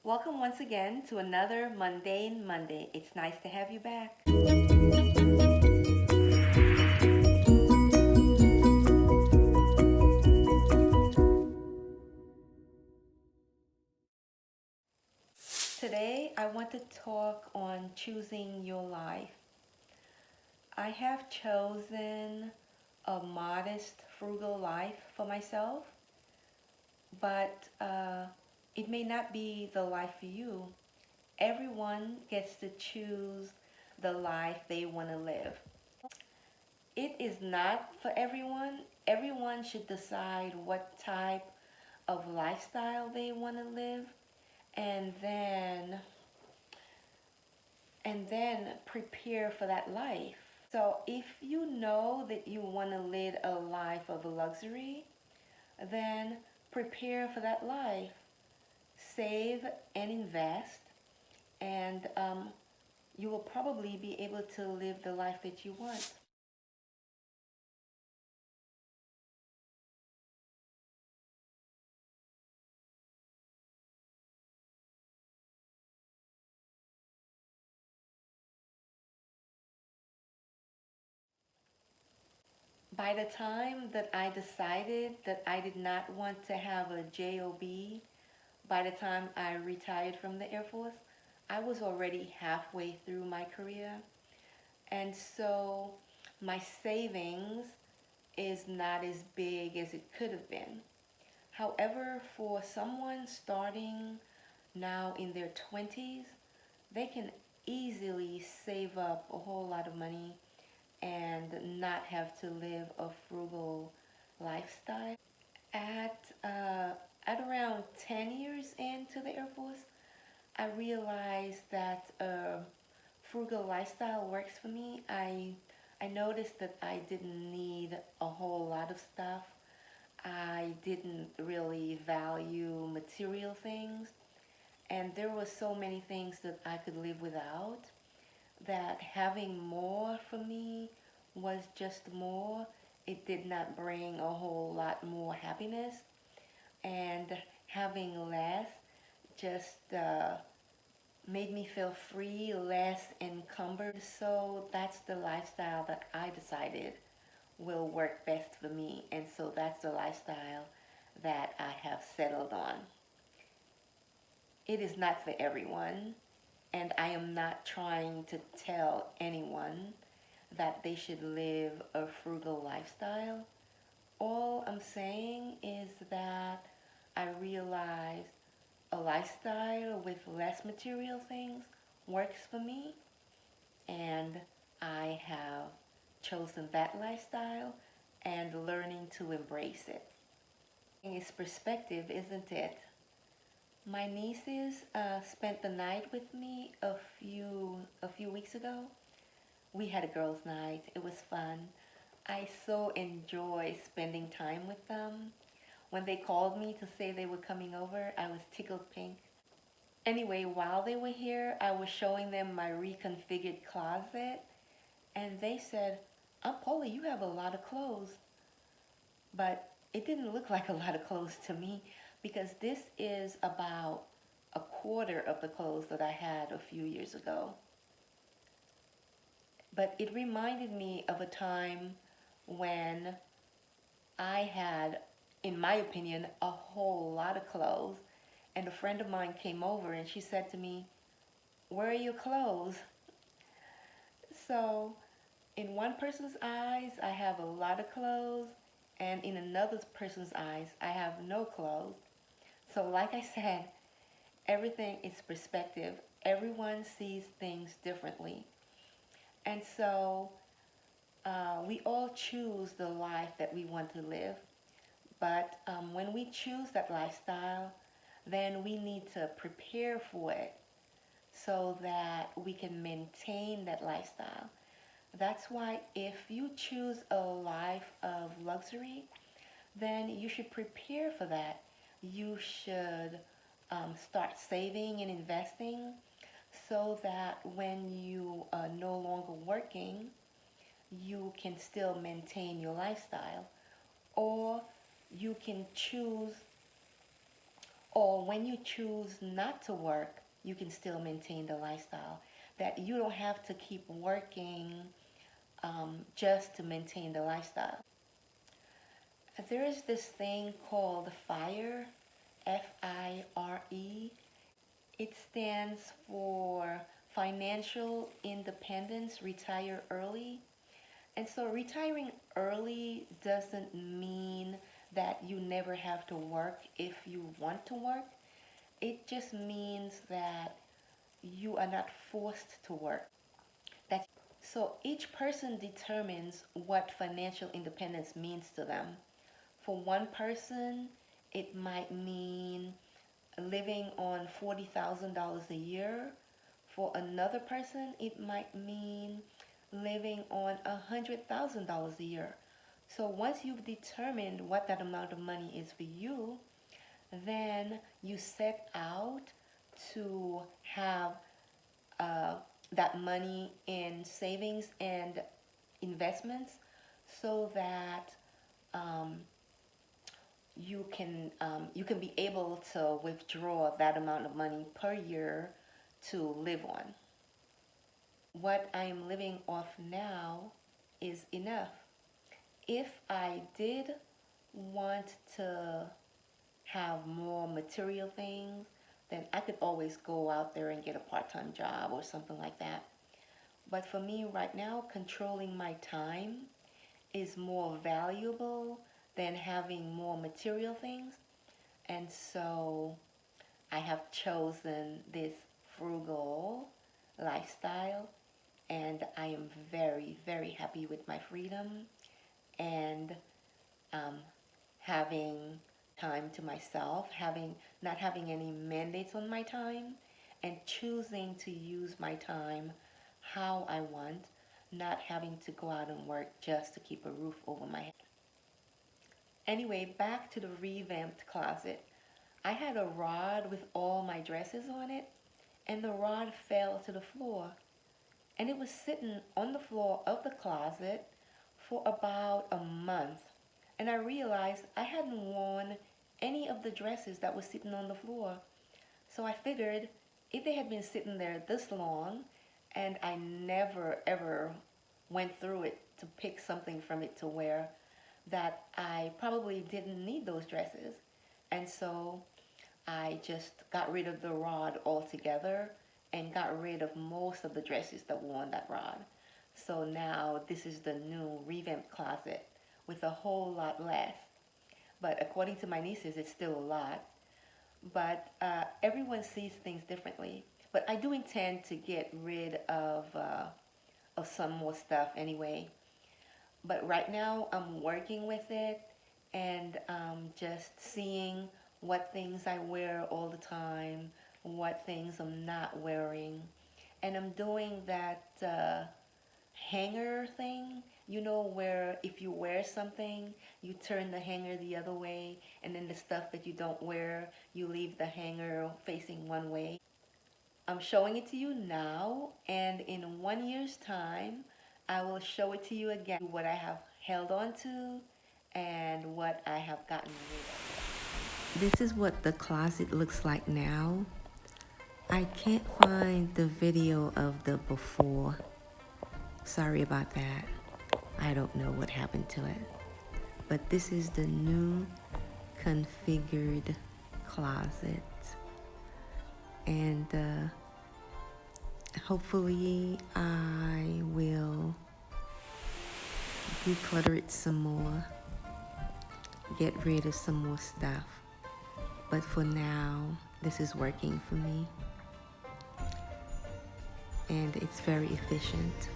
Welcome once again to another Mundane Monday. It's nice to have you back. Today, I want to talk on choosing your life. I have chosen a modest, frugal life for myself, but it may not be the life for you. Everyone gets to choose the life they want to live. It is not for everyone. Everyone should decide what type of lifestyle they want to live and then prepare for that life. So if you know that you want to lead a life of luxury, then prepare for that life. Save and invest, and you will probably be able to live the life that you want. By the time that I decided that I did not want to have a job, by the time I retired from the Air Force, I was already halfway through my career. And so my savings is not as big as it could have been. However, for someone starting now in their 20s, they can easily save up a whole lot of money and not have to live a frugal lifestyle. At uh, at around 10 years into the Air Force, I realized that frugal lifestyle works for me. I noticed that I didn't need a whole lot of stuff. I didn't really value material things, and there were so many things that I could live without, that having more for me was just more. It did not bring a whole lot more happiness, and having less just made me feel free, less encumbered. So that's the lifestyle that I decided will work best for me, and so that's the lifestyle that I have settled on. It is not for everyone, and I am not trying to tell anyone that they should live a frugal lifestyle. All I'm saying is that I realize a lifestyle with less material things works for me, and I have chosen that lifestyle and learning to embrace it. It's perspective, isn't it? My nieces spent the night with me a few weeks ago. We had a girls' night. It was fun. I so enjoy spending time with them. When they called me to say they were coming over, I was tickled pink. Anyway, while they were here, I was showing them my reconfigured closet, and they said, "Aunt Paula, you have a lot of clothes." But it didn't look like a lot of clothes to me, because this is about a quarter of the clothes that I had a few years ago. But it reminded me of a time when I had, in my opinion, a whole lot of clothes. And a friend of mine came over and she said to me, "Where are your clothes?" So, in one person's eyes, I have a lot of clothes, and in another person's eyes, I have no clothes. So, like I said, everything is perspective. Everyone sees things differently. And so, we all choose the life that we want to live. But when we choose that lifestyle, then we need to prepare for it so that we can maintain that lifestyle. That's why if you choose a life of luxury, then you should prepare for that. You should start saving and investing so that when you are no longer working, you can still maintain your lifestyle. Or you can choose Or when you choose not to work, you can still maintain the lifestyle. That you don't have to keep working just to maintain the lifestyle. There is this thing called FIRE, FIRE. It stands for Financial Independence, Retire Early. And so retiring early doesn't mean that you never have to work if you want to work. It just means that you are not forced to work. So each person determines what financial independence means to them. For one person, it might mean living on $40,000 a year. For another person, it might mean living on $100,000 a year. So once you've determined what that amount of money is for you, then you set out to have uh, that money in savings and investments so that um, you can be able to withdraw that amount of money per year to live on. What I am living off now is enough. If I did want to have more material things, then I could always go out there and get a part-time job or something like that. But for me right now, controlling my time is more valuable than having more material things. And so I have chosen this frugal lifestyle, and I am very, very happy with my freedom and um, having time to myself, having not having any mandates on my time, and choosing to use my time how I want, not having to go out and work just to keep a roof over my head. Anyway, back to the revamped closet. I had a rod with all my dresses on it, and the rod fell to the floor. And it was sitting on the floor of the closet for about a month. And I realized I hadn't worn any of the dresses that were sitting on the floor. So I figured if they had been sitting there this long and I never ever went through it to pick something from it to wear, that I probably didn't need those dresses. And so I just got rid of the rod altogether and got rid of most of the dresses that were on that rod. So now this is the new revamped closet with a whole lot less. But according to my nieces, it's still a lot. But everyone sees things differently. But I do intend to get rid of some more stuff anyway. But right now I'm working with it and just seeing what things I wear all the time, what things I'm not wearing. And I'm doing that hanger thing, you know, where if you wear something, you turn the hanger the other way, and then the stuff that you don't wear, you leave the hanger facing one way. I'm showing it to you now, and in 1 year's time, I will show it to you again, what I have held on to and what I have gotten rid of. This is what the closet looks like now. I can't find the video of the before. Sorry about that. I don't know what happened to it. But this is the new configured closet. And hopefully I will declutter it some more, get rid of some more stuff. But for now, this is working for me. And it's very efficient.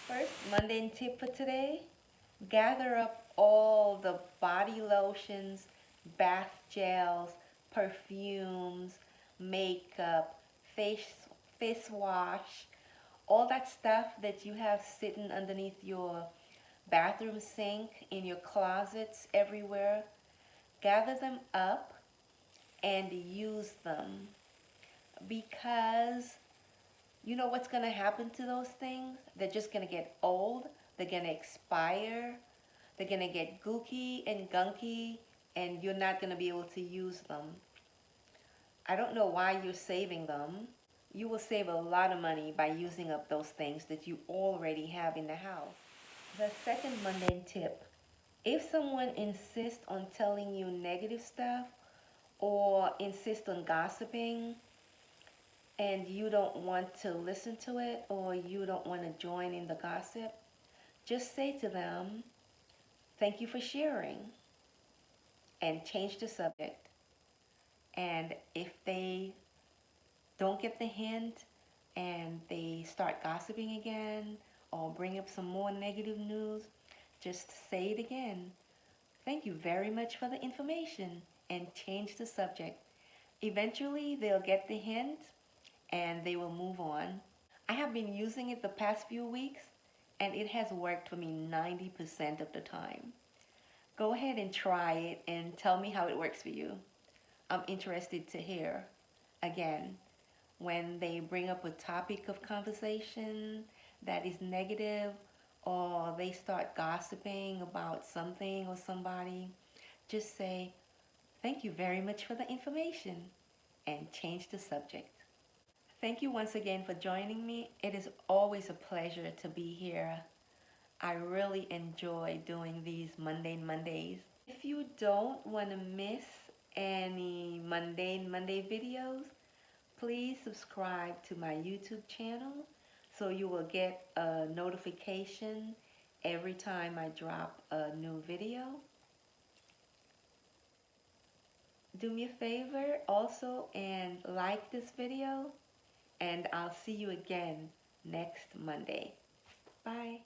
First mundane tip for today: gather up all the body lotions, bath gels, perfumes, makeup, face wash, all that stuff that you have sitting underneath your bathroom sink, in your closets, everywhere. Gather them up and use them. because you know what's going to happen to those things? They're just going to get old, they're going to expire, they're going to get gooky and gunky, and you're not going to be able to use them. I don't know why you're saving them. You will save a lot of money by using up those things that you already have in the house. The second mundane tip: if someone insists on telling you negative stuff or insists on gossiping and you don't want to listen to it or you don't want to join in the gossip, just say to them, "Thank you for sharing," and change the subject. And if they don't get the hint and they start gossiping again or bring up some more negative news, just say it again. "Thank you very much for the information," and change the subject. Eventually, they'll get the hint and they will move on. I have been using it the past few weeks and it has worked for me 90% of the time. Go ahead and try it and tell me how it works for you. I'm interested to hear. Again, when they bring up a topic of conversation that is negative or they start gossiping about something or somebody, just say, "Thank you very much for the information," and change the subject. Thank you once again for joining me. It is always a pleasure to be here. I really enjoy doing these Mundane Mondays. If you don't want to miss any Mundane Monday videos, please subscribe to my YouTube channel so you will get a notification every time I drop a new video. Do me a favor also and like this video, and I'll see you again next Monday. Bye.